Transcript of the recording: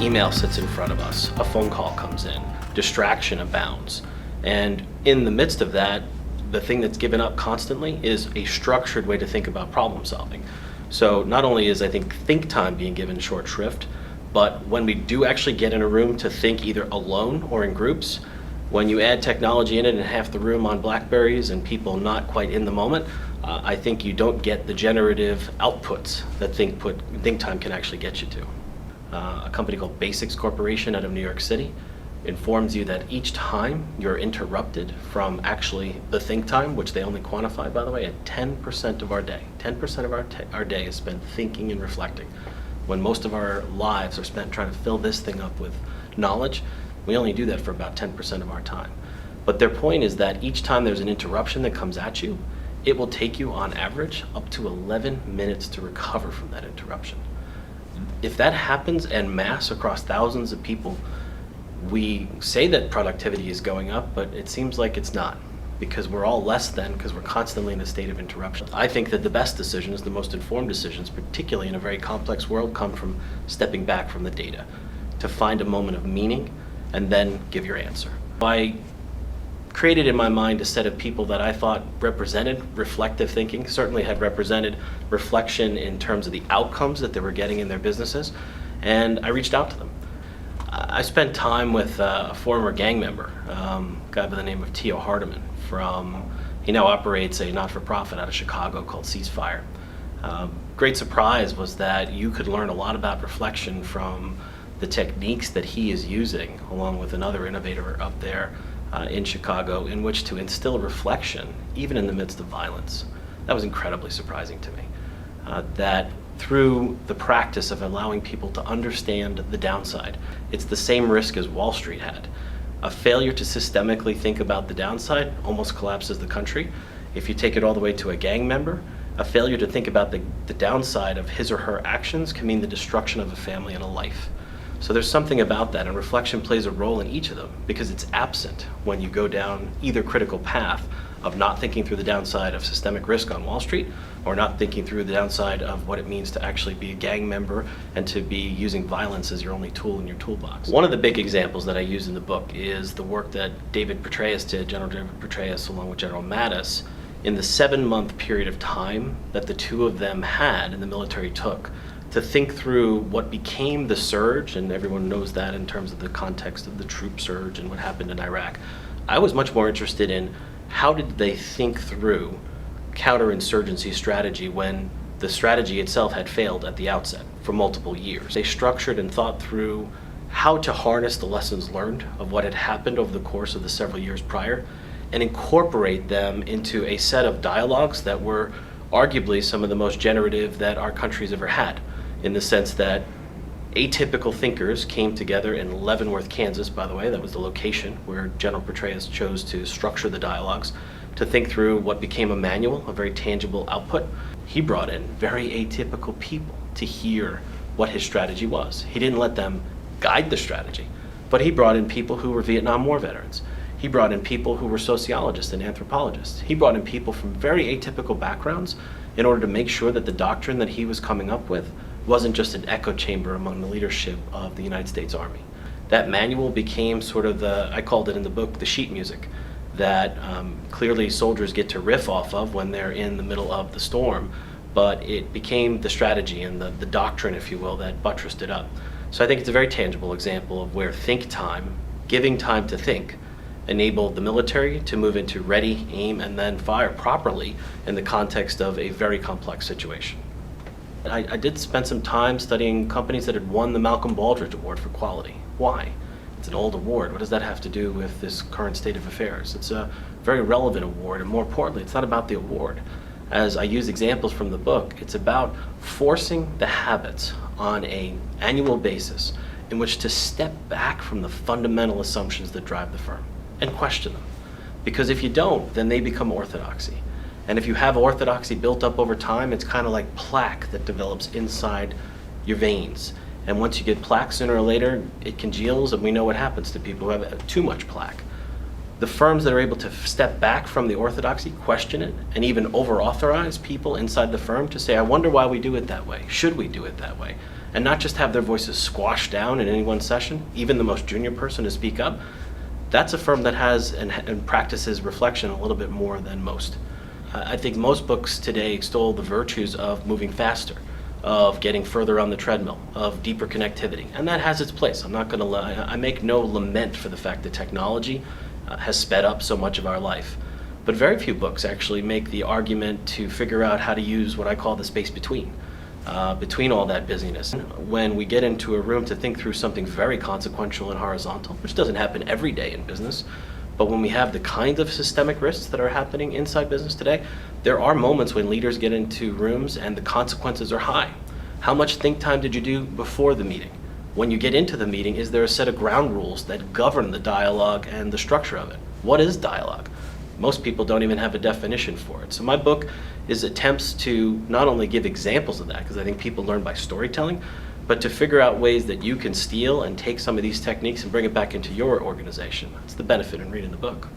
email sits in front of us, a phone call comes in, distraction abounds. And in the midst of that, the thing that's given up constantly is a structured way to think about problem solving. So not only is, I think time being given short shrift, but when we do actually get in a room to think either alone or in groups, when you add technology in it and half the room on BlackBerries and people not quite in the moment, I think you don't get the generative outputs that think time can actually get you to. A company called Basics Corporation out of New York City informs you that each time you're interrupted from actually the think time, which they only quantify, by the way, at 10% of our day. 10% of our day is spent thinking and reflecting. When most of our lives are spent trying to fill this thing up with knowledge, we only do that for about 10% of our time. But their point is that each time there's an interruption that comes at you, it will take you on average up to 11 minutes to recover from that interruption. If that happens en masse across thousands of people, we say that productivity is going up, but it seems like it's not, because we're all less than, because we're constantly in a state of interruption. I think that the best decisions, the most informed decisions, particularly in a very complex world, come from stepping back from the data to find a moment of meaning and then give your answer. I created in my mind a set of people that I thought represented reflective thinking, certainly had represented reflection in terms of the outcomes that they were getting in their businesses, and I reached out to them. I spent time with a former gang member, a guy by the name of Tio Hardiman. He now operates a not-for-profit out of Chicago called Ceasefire. Great surprise was that you could learn a lot about reflection from the techniques that he is using, along with another innovator up there in Chicago, in which to instill reflection, even in the midst of violence. That was incredibly surprising to me. That through the practice of allowing people to understand the downside, it's the same risk as Wall Street had. A failure to systemically think about the downside almost collapses the country. If you take it all the way to a gang member, a failure to think about the downside of his or her actions can mean the destruction of a family and a life. So there's something about that, and reflection plays a role in each of them because it's absent when you go down either critical path of not thinking through the downside of systemic risk on Wall Street or not thinking through the downside of what it means to actually be a gang member and to be using violence as your only tool in your toolbox. One of the big examples that I use in the book is the work that David Petraeus did, General David Petraeus, along with General Mattis, in the 7-month period of time that the two of them had and the military took to think through what became the surge, and everyone knows that in terms of the context of the troop surge and what happened in Iraq. I was much more interested in how did they think through counterinsurgency strategy when the strategy itself had failed at the outset for multiple years. They structured and thought through how to harness the lessons learned of what had happened over the course of the several years prior and incorporate them into a set of dialogues that were arguably some of the most generative that our country's ever had, in the sense that atypical thinkers came together in Leavenworth, Kansas, by the way. That was the location where General Petraeus chose to structure the dialogues to think through what became a manual, a very tangible output. He brought in very atypical people to hear what his strategy was. He didn't let them guide the strategy, but he brought in people who were Vietnam War veterans. He brought in people who were sociologists and anthropologists. He brought in people from very atypical backgrounds in order to make sure that the doctrine that he was coming up with wasn't just an echo chamber among the leadership of the United States Army. That manual became sort of I called it in the book, the sheet music, that clearly soldiers get to riff off of when they're in the middle of the storm, but it became the strategy and the doctrine, if you will, that buttressed it up. So I think it's a very tangible example of where think time, giving time to think, enabled the military to move into ready, aim, and then fire properly in the context of a very complex situation. I did spend some time studying companies that had won the Malcolm Baldrige Award for quality. Why? It's an old award. What does that have to do with this current state of affairs? It's a very relevant award, and more importantly, it's not about the award. As I use examples from the book, it's about forcing the habits on an annual basis in which to step back from the fundamental assumptions that drive the firm and question them. Because if you don't, then they become orthodoxy. And if you have orthodoxy built up over time, it's kind of like plaque that develops inside your veins. And once you get plaque, sooner or later, it congeals, and we know what happens to people who have too much plaque. The firms that are able to step back from the orthodoxy, question it, and even over-authorize people inside the firm to say, I wonder why we do it that way. Should we do it that way? And not just have their voices squashed down in any one session, even the most junior person to speak up. That's a firm that has and practices reflection a little bit more than most. I think most books today extol the virtues of moving faster, of getting further on the treadmill, of deeper connectivity, and that has its place. I'm not going to lie. I make no lament for the fact that technology has sped up so much of our life. But very few books actually make the argument to figure out how to use what I call the space between all that busyness. When we get into a room to think through something very consequential and horizontal, which doesn't happen every day in business, but when we have the kind of systemic risks that are happening inside business today, there are moments when leaders get into rooms and the consequences are high. How much think time did you do before the meeting? When you get into the meeting, is there a set of ground rules that govern the dialogue and the structure of it? What is dialogue? Most people don't even have a definition for it. So my book is attempts to not only give examples of that, because I think people learn by storytelling, but to figure out ways that you can steal and take some of these techniques and bring it back into your organization. That's the benefit in reading the book.